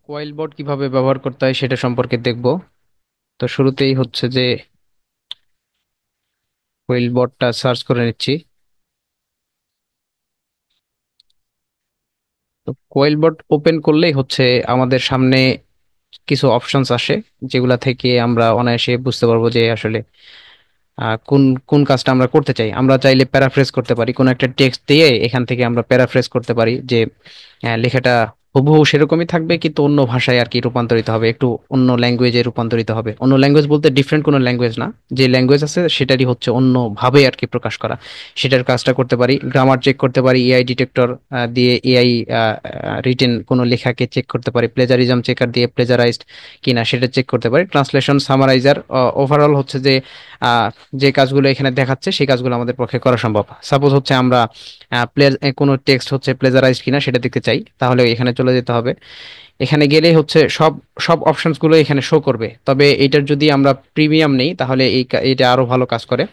কোয়েল board কিভাবে ব্যবহার করতে হয় সেটা সম্পর্কে দেখব। তো শুরুতেই হচ্ছে যে কোয়েল বোর্ডটা সার্চ করে নিচ্ছি। তো কোয়েল বোর্ড ওপেন করলেই হচ্ছে আমাদের সামনে কিছু অপশনস আসে, যেগুলা থেকে আমরা অনায়াসে বুঝতে পারবো যে আসলে কোন কোন কাজটা আমরা করতে চাই। আমরা চাইলে প্যারাফ্রেজ করতে পারি, কোনো একটা টেক্সট দিয়ে এখান থেকে আমরা প্যারাফ্রেজ করতে পারি যে লেখাটা হুবহু সেরকমই থাকবে কিন্তু অন্য ভাষায় আর কি রূপান্তরিত হবে, একটু অন্য ল্যাঙ্গুয়েজে রূপান্তরিত হবে। অন্য ল্যাঙ্গুয়েজ বলতে ডিফারেন্ট কোনো ল্যাঙ্গুয়েজ না, যে ল্যাঙ্গুয়েজ আছে সেটারই হচ্ছে অন্য ভাবে আর কি প্রকাশ করা। সেটার কাজটা করতে পারি। গ্রামার চেক করতে পারি এআই ডিটেক্টর দিয়ে, এআই রিটেন কোনো লেখাকে চেক করতে পারি। প্লেজারিজম চেকার দিয়ে প্লেজারাইজড কিনা সেটা চেক করতে পারি। ট্রান্সলেশন সামারাইজার, ওভারঅল হচ্ছে যে আহ, যে কাজগুলো এখানে দেখাচ্ছে সেই কাজগুলো আমাদের পক্ষে করা সম্ভব। সাপোজ হচ্ছে আমরা কোনো টেক্সট হচ্ছে প্লেজারাইজড কিনা সেটা দেখতে চাই, তাহলে এখানে চলে যেতে হবে। এখানে গেলেই হচ্ছে সব সব অপশনস গুলো এখানে শো করবে। তবে এটার যদি আমরা প্রিমিয়াম নেই তাহলে এটা আরো ভালো কাজ করে।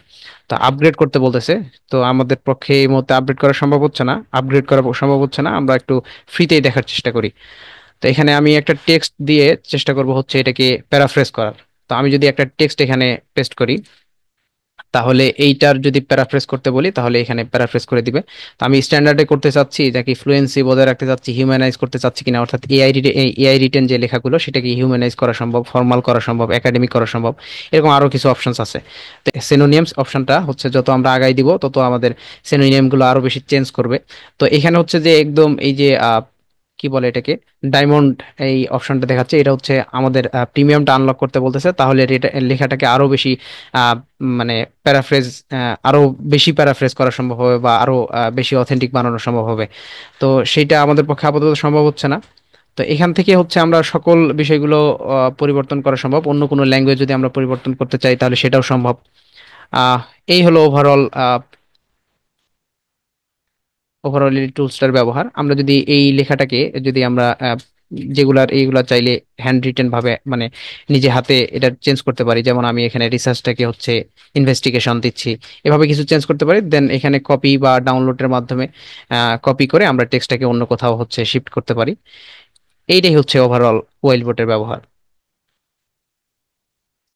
তো আপগ্রেড করতে বলতেছে। তো আমাদের পক্ষে এই মুহূর্তে আপগ্রেড করা সম্ভব হচ্ছে না, আপগ্রেড করা সম্ভব হচ্ছে না, আমরা একটু ফ্রিতেই দেখার চেষ্টা করি। তো এখানে আমি একটা টেক্সট দিয়ে চেষ্টা করব হচ্ছে এটাকে প্যারাফ্রেজ করার। তো আমি যদি একটা টেক্সট এখানে পেস্ট করি, তাহলে এইটার যদি প্যারাফ্রেজ করতে বলি তাহলে এখানে প্যারাফ্রেজ করে দিবে। তো আমি স্ট্যান্ডার্ডে করতে চাচ্ছি, যাকে ফ্লুয়েন্সি বজায় রাখতে চাচ্ছি, হিউম্যানাইজ করতে চাচ্ছি কিনা, অর্থাৎ এআই রিটেন যে লেখাগুলো সেটাকে হিউম্যানাইজ করা সম্ভব, ফর্মাল করা সম্ভব, একাডেমিক করা সম্ভব। এরকম আরো কিছু অপশনস আছে। তো সিনোনিয়ামস অপশনটা হচ্ছে যত আমরা আগাই দিব তত আমাদের সিনোনিয়াম গুলো আরো বেশি চেঞ্জ করবে। তো এখানে হচ্ছে যে একদম এই যে কি বলে এটাকে, ডায়মন্ড, এই অপশনটা দেখাচ্ছে, এটা হচ্ছে আমাদের প্রিমিয়ামটা আনলক করতে বলতেছে। তাহলে লেখাটাকে আরো বেশি মানে প্যারাফ্রেজ, আরো বেশি প্যারাফ্রেজ করা সম্ভব হবে বা আরো বেশি অথেন্টিক বানানো সম্ভব হবে। তো সেইটা আমাদের পক্ষে আপাতত সম্ভব হচ্ছে না। তো এখান থেকে হচ্ছে আমরা সকল বিষয়গুলো পরিবর্তন করা সম্ভব। অন্য কোনো ল্যাঙ্গুয়েজ যদি আমরা পরিবর্তন করতে চাই তাহলে সেটাও সম্ভব। আহ এই হলো ওভারঅল ওভারঅল এই টুলসটার ব্যবহার। আমরা যদি এই লেখাটাকে, যদি আমরা এইগুলা চাইলে হ্যান্ড রিটেন ভাবে মানে নিজে হাতে এটা চেঞ্জ করতে পারি। যেমন আমি এখানে রিসার্চটাকে হচ্ছে ইনভেস্টিগেশন দিচ্ছি, এভাবে কিছু চেঞ্জ করতে পারি। দেন এখানে কপি বা ডাউনলোডের মাধ্যমে কপি করে আমরা টেক্সটটাকে অন্য কোথাও হচ্ছে শিফট করতে পারি। এইটাই হচ্ছে ওভারঅল ওয়েলবোটের ব্যবহার।